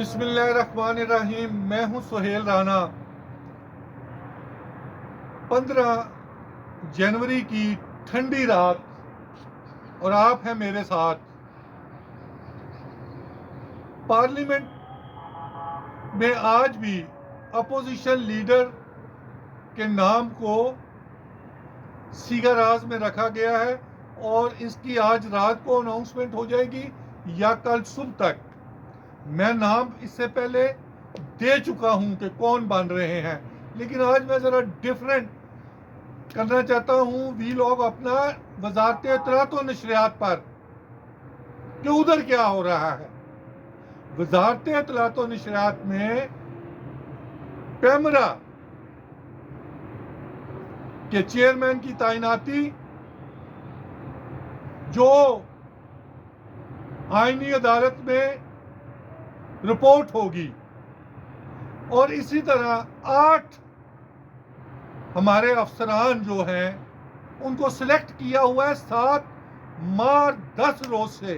बिस्मिल्लाहिर्रहमानिर्रहीम। मैं हूं सुहेल राना। 15 जनवरी की ठंडी रात और आप हैं मेरे साथ। पार्लियामेंट में आज भी अपोजिशन लीडर के नाम को सीगाराज में रखा गया है और इसकी आज रात को अनाउंसमेंट हो जाएगी या कल सुबह तक। मैं नाम इससे पहले दे चुका हूं कि कौन बन रहे हैं, लेकिन आज मैं ज़रा डिफरेंट करना चाहता हूं वी लोग अपना वजारत इत्तलात और नशरियात पर कि उधर क्या हो रहा है। वजारत इत्तलात और नशरियात में पैमरा के चेयरमैन की तैनाती जो आईनी अदालत में रिपोर्ट होगी, और इसी तरह 8 हमारे अफसरान जो हैं उनको सिलेक्ट किया हुआ है 7 मार्च 10 रोज से,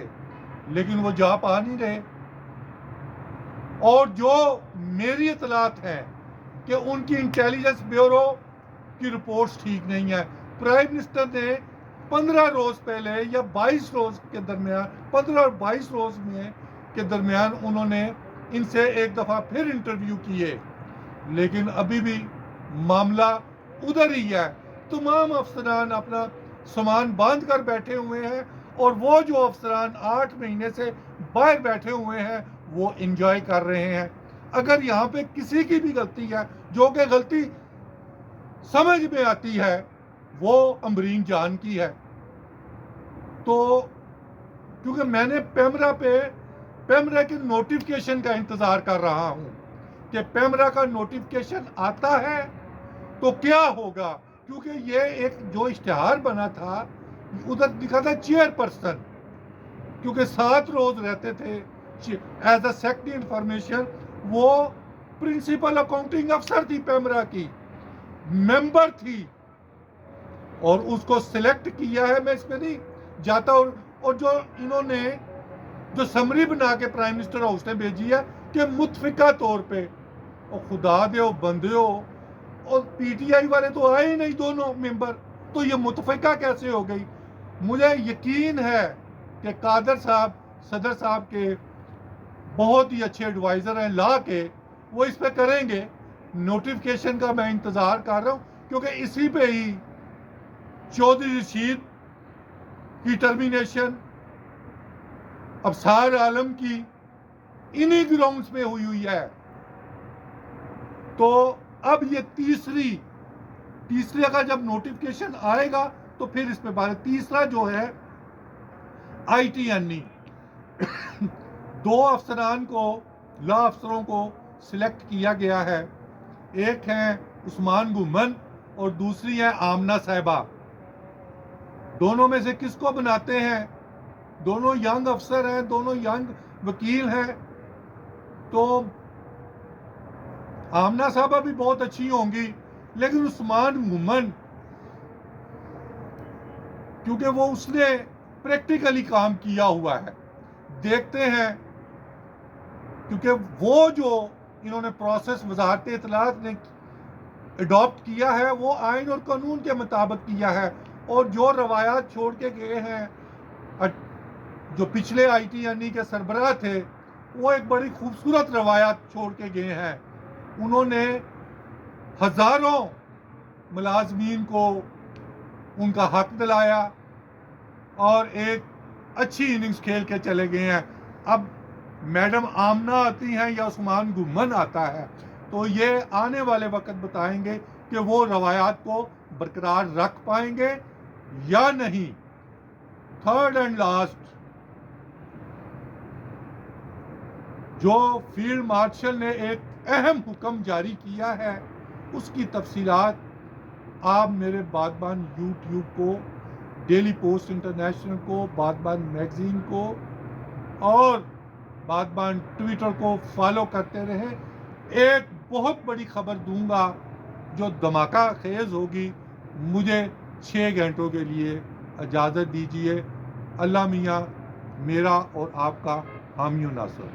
लेकिन वो जा पा नहीं रहे। और जो मेरी इतलात है कि उनकी इंटेलिजेंस ब्यूरो की रिपोर्ट्स ठीक नहीं है। प्राइम मिनिस्टर ने 15 रोज पहले या 22 रोज के दरमियान 15 और 22 रोज में के दरमियान उन्होंने इनसे एक दफ़ा फिर इंटरव्यू किए, लेकिन अभी भी मामला उधर ही है। तमाम अफसरान अपना सामान बांध कर बैठे हुए हैं और वो जो अफसरान 8 महीने से बाहर बैठे हुए हैं वो इंजॉय कर रहे हैं। अगर यहाँ पे किसी की भी गलती है, जो कि गलती समझ में आती है, वो अमरीन जान की है। तो क्योंकि मैंने पैमरा के नोटिफिकेशन का इंतज़ार कर रहा हूँ कि पैमरा का नोटिफिकेशन आता है तो क्या होगा, क्योंकि ये एक जो इश्तिहार बना था उधर लिखा था चेयरपर्सन, क्योंकि 7 रोज रहते थे एज अ सेक्रेटरी इंफॉर्मेशन। वो प्रिंसिपल अकाउंटिंग अफसर थी, पैमरा की मेंबर थी, और उसको सिलेक्ट किया है। मैं इसमें नहीं जाता। और जो इन्होंने जो समरी बना के प्राइम मिनिस्टर हाउस ने भेजी है कि मुतफिका तौर पे, और खुदा दे ओ बंदे हो, और पीटीआई वाले तो आए ही नहीं दोनों मेंबर, तो ये मुतफिका कैसे हो गई। मुझे यकीन है कि कादर साहब सदर साहब के बहुत ही अच्छे एडवाइज़र हैं, ला के वो इस पे करेंगे। नोटिफिकेशन का मैं इंतज़ार कर रहा हूँ, क्योंकि इसी पे ही चौधरी रशीद की टर्मिनेशन, अफसार आलम की इन्हीं ग्राउंड्स पे हुई है। तो अब ये तीसरे का जब नोटिफिकेशन आएगा तो फिर इस पे बात। तीसरा जो है ITNE 2 अफसरान को, लॉ अफसरों को सिलेक्ट किया गया है। एक है उस्मान गुमन और दूसरी है आमना साहिबा। दोनों में से किसको बनाते हैं? दोनों यंग अफसर हैं, दोनों यंग वकील हैं। तो आमना साहबा भी बहुत अच्छी होंगी, लेकिन उस्मान गुमन क्योंकि वो उसने प्रैक्टिकली काम किया हुआ है, देखते हैं। क्योंकि वो जो इन्होंने प्रोसेस वजारत इत्तलात ने अडॉप्ट किया है वो आइन और कानून के मुताबिक किया है, और जो रवायात छोड़ के गए हैं जो पिछले ITNE के सरबराह थे, वो एक बड़ी खूबसूरत रवायात छोड़ के गए हैं। उन्होंने हज़ारों मुलाजमीन को उनका हक दिलाया और एक अच्छी इनिंग्स खेल के चले गए हैं। अब मैडम आमना आती हैं या उस्मान गुमन आता है, तो ये आने वाले वक्त बताएंगे कि वो रवायात को बरकरार रख पाएंगे या नहीं। थर्ड एंड लास्ट, जो फील्ड मार्शल ने एक अहम हुक्म जारी किया है, उसकी तफसीलात आप मेरे बागबान YouTube को, डेली पोस्ट इंटरनेशनल को, बागबान मैगजीन को और बागबान ट्विटर को फॉलो करते रहें। एक बहुत बड़ी खबर दूंगा जो धमाका खेज होगी। मुझे 6 घंटों के लिए इजाज़त दीजिए। अल्लाह मियाँ मेरा और आपका हामी नासर।